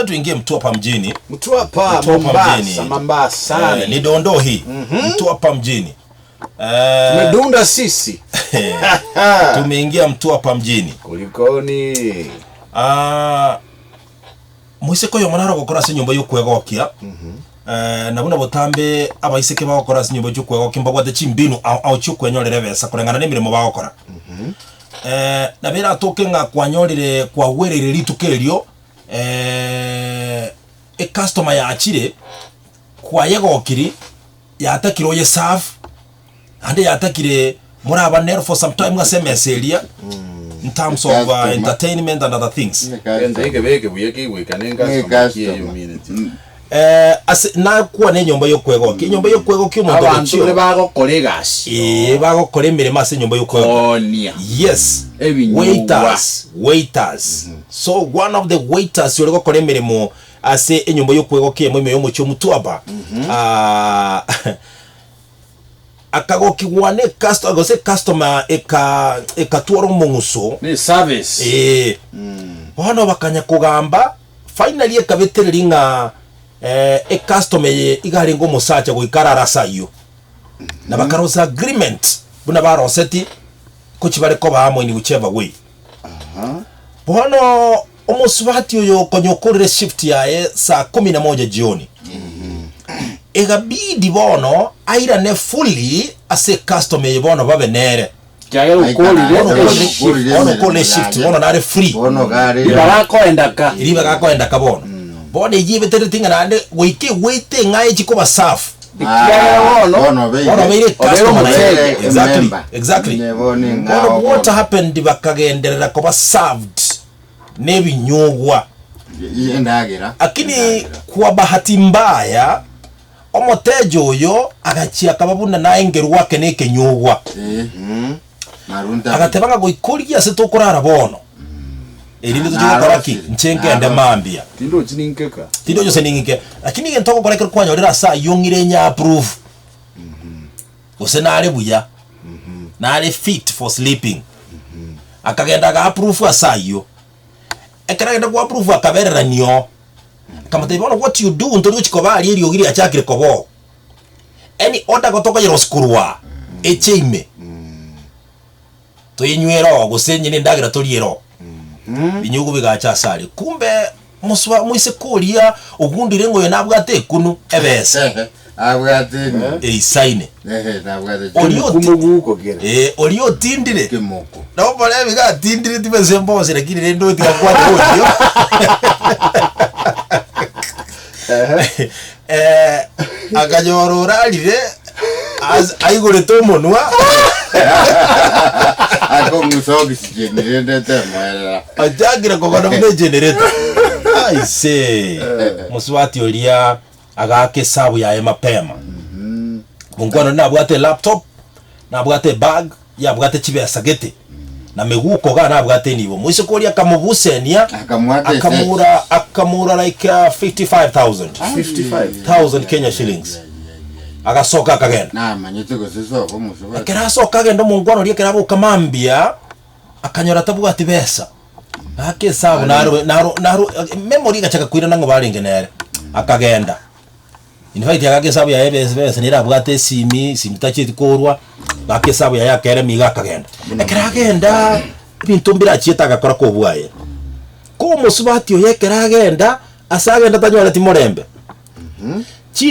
tuingie Mtwapa mjini. Mtwapa Mombasa. Ni Dondo hii. Mtwapa mjini. Tumedunda sisi. Tumeingia Mtwapa mjini. Kulikoni? Mwiseko yo manaro gukora se nyumba yo kwegokia. Nabuna botambe abaiseke bagokora se nyumba yo kwegokia mbagwate chimbinu au chukwenyorere besa kurengana nemirimo bagokora. Nabera atoke nga kwanyorire kwa werere litukerio customer ya achire kwa yegokiri yatakiro ye serve ande yatakire muraba nerve for some time ngasemeseria in terms of entertainment and other things. Na kuwa ne nyumba yo kwegokia umuntu abantu bagokora emirimo ase nyumba yo kwegokia. Yes, waiters. So one of the waiters yori gokora emirimo ase enyumba yo kwegokia mwime yo mucho Mtwapa. Akagokigwane customer ekatwaro munguso ni service. Hano bakanya kugamba finally ekabetereri nga customer igari ngo musacha goikara rasayo na bakaroza agreement buna baroseti kuchibare ko bamwe ni whichever way. Bono omusubati uyo konyokorere shift yae saa 11 jioni. Egabidi bono aira ne fully ase customer bono babenere kyaye ukole shift bono nare free bono gari iriba gakoendaka bono bono yibe teretinga nande wait ngai chikoba safu bono beire customer exactly bono what happened bakagenderera koba served nebinyogwa yendagira akini kwa bahati mbaya omotejo oyo agachia kababuna na engeru wake nekenyugwa marunda agatebanga goikoria se tokorara bono erinde tujokoraki nchengende mambia tindo jo seningike lakini ngentoko koleka kwanyorera saa yongire nya approve usenare buya nare fit for sleeping akagenda ga approve asayo ekaragenda ku approve akaberera nyo kama tebona what you do untori chikobali eri ogiri achakire kobo any order gotoka yero skurwa echeime to yenywero gusenye ne ndagira toriero binyugo bigacha sale kumbe muswa muise kolia ogundire ngo yonabwate kunu ebese abwate saine nabwate kumuguko gera olio tindire kimoko no bole biga tindire tibeze mbose lakini rendo tigakwata audio akanyorora alire aigore to monwa ako musogi generator mwera ajagira kogana mune generator I say muswati olia agake sabu ya mapema mungwana nabwate laptop nabwate bag yabwate chibesa gete na meguko ga nabwate nibo mwise kolia kamubusenia akamura like 55,000 Kenya shillings agasoka akagenda na manyete goseso ko musoba akerasoka agenda mungwana olia kerabo kamambia akanyora tabwate besa ake sabu naro memory gachaka kwira nango barengenere akagenda invite yake sabu ya ebese nirabwate simi tachiti korwa ake sabu ya yakere miga akagenda ekeragenda bintu mbirachieta agakora ko bwaye ko musubati oye keragenda asagenda tanyora timorembe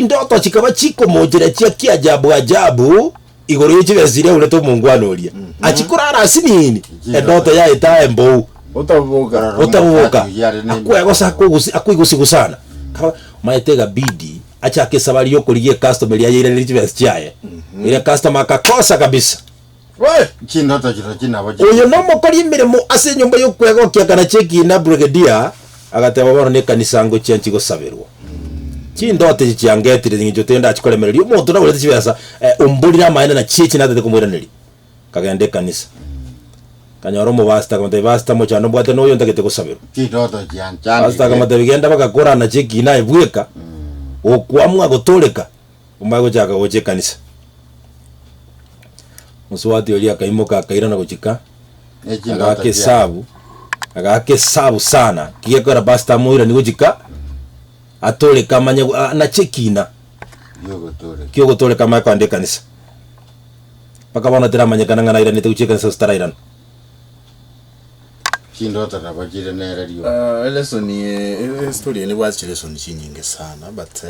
Ndoto chikaba chiko mojera chia ajabu igoro yichibezire ule to mungwanoria achikurara asinini Ndoto ya ita embo utabuka akuigusigusana maitega bidi acha kesabali yo kuligie customer ya ile lichibes chae ile customer akakosa kabisa we Ndoto china boje uyo no mukori mirimo ase nyumba yo kwegokia kana cheki na brigadier agateba bano ne kanisa ngo cyanchi gosabirwa Ndoto chiangetire ngijo tenda achikolemereri umuntu na bulete chibesa umbulira maana na chichi na tete kumwiraneri kagende kanisa kanyoro mu basta kama te basta mo chano bwate no yonda kete gosabirwa Ndoto chianchana basta kama te bigenda bakakora na cheki na ibweka okwamwa gotoleka umago chaka goche kanisa muswati oli akaimoka akaira na gochika agake sabu sana kiyekora basta moira ni gochika atole kamanya na chekina kyo gutole kama kwande kanisa paka bana tira manya kana ngana irani tucheka kanisa stara irani Ndoto tabajire na radio lesson ni story ni wazi lesson nyingi sana but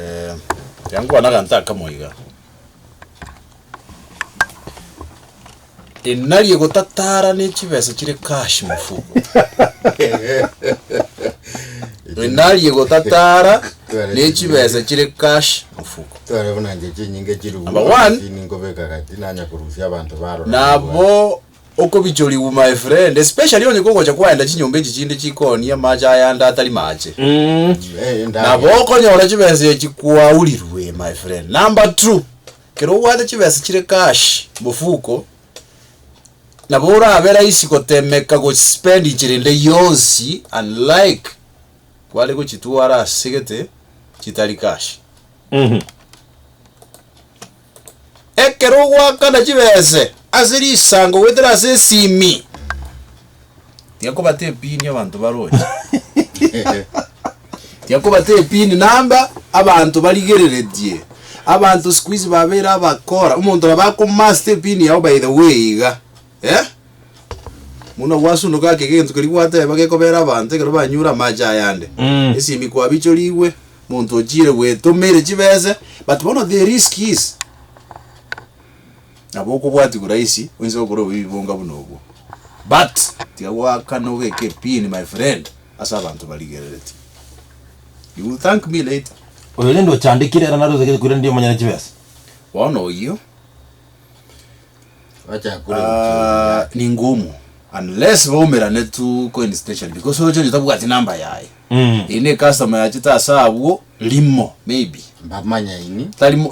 yangu anakantaka moiga inali gutatara ni chibesa kire cash mufuko inali gutatara ni chibesa kire cash mufuko tore bunanje nyinge kiru number 1 ni ngobeka kati nanya kurusia abantu baro nabo uko bicholi my friend especially onye kongo cha kwaenda chinyombe chinde chikoni amaja yanda atali mache nabo konyora chibesa chikuwa ulirwe my friend number 2 kero wada chibesa kire cash mufuko nabora abera isi kotemeka go spend chirinde yosi unlike kwale ko chituara sigete chitali cash ekero wakana chibese aziri sango wetera sesimi yako bate pini abantu baroje yako bate pini namba abantu baligereredie abantu squeeze babera abakora umuntu abako master pini yao by the way ga muno wasuno kake gentu kali kwata bageko bera abantu kero banyura maja yande esimi kwa bicholiwe muntu ojire wetomere chibese but one of the risk is aboko bwati kuraisi wenzo kuro bibonga bunogo but tiwa kano weke pin my friend asa abantu baligerete you will thank me later oyele ndo chandikire era naruze kire kure ndio manyana chibesa wano hiyo acha kure ni ngumu unless bomera netu coin station because ojo litabuka ati namba yae ine customer yachita sabu limo maybe mbamanya ini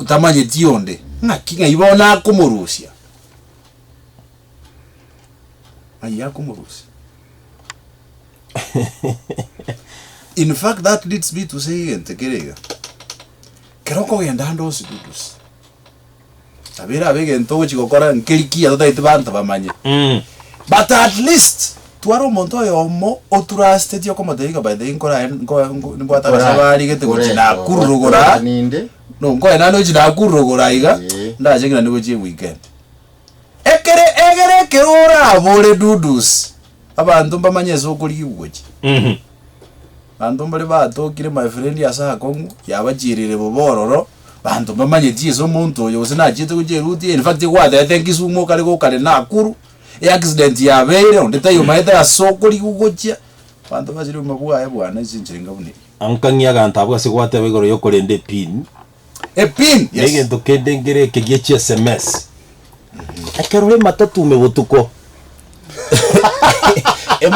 tamanye tionde nakinga ibona kumurusia aya kumurusia in fact that leads me to say entekerega keroko yenda ndo sidudus abira abege ntogo chikokora nkelikia totaite bantu bamanye but at least tuaro monto yomo otrusted yo como te digo by the inkora ngwata basabari gete kuchina kurugura no ngo ena no jina kurugura iga ndaje ngina nigo je weekend egere kerora abore dudus abantu bamanyezo kuri ugoje bantu mbali batokire my friend yasa kongu yabajirire bobororo bantu bamanye jizo muntu yo sinajite kujeruti in fact kwa the thank you mo kale ko kale nakuru accident ya beire ondeta yo maeta soko ligugocha bantu baziri mabwa ya bwana zinjiringa bune ankangia gantabwa sigwate begoro yokorende pin pin yege ndokendengere kegiye SMS akerore matatu mebutuko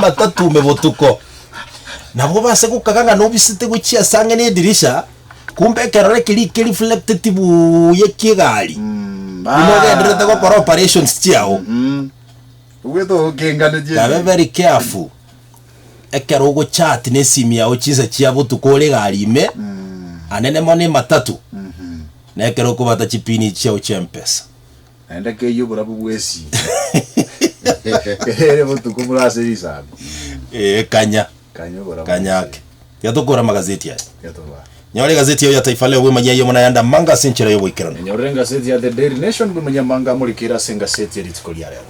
matatu mebutuko nabo base kukaganga no bisite guchia sange ne dirisha kumbe kerore kili reflective yekigali imogendere ko para operations tiao uwedo gengane je be very careful ekero go chat ne simi ya ochiza chia butukole galime anene mone matatu na ekero ko bata chipini chia ochempesa enda ke yo bora bwesi ere butuko murase risabe kanya bora kanyake yatokora magazeti ya yatoba nyore gazeti ya Taifa Leo wemanya yo mona yanda manga sinchira yo wikirana nyorenga gazeti ya The Daily Nation wemanya manga muri kira senga seti ya litikolia leo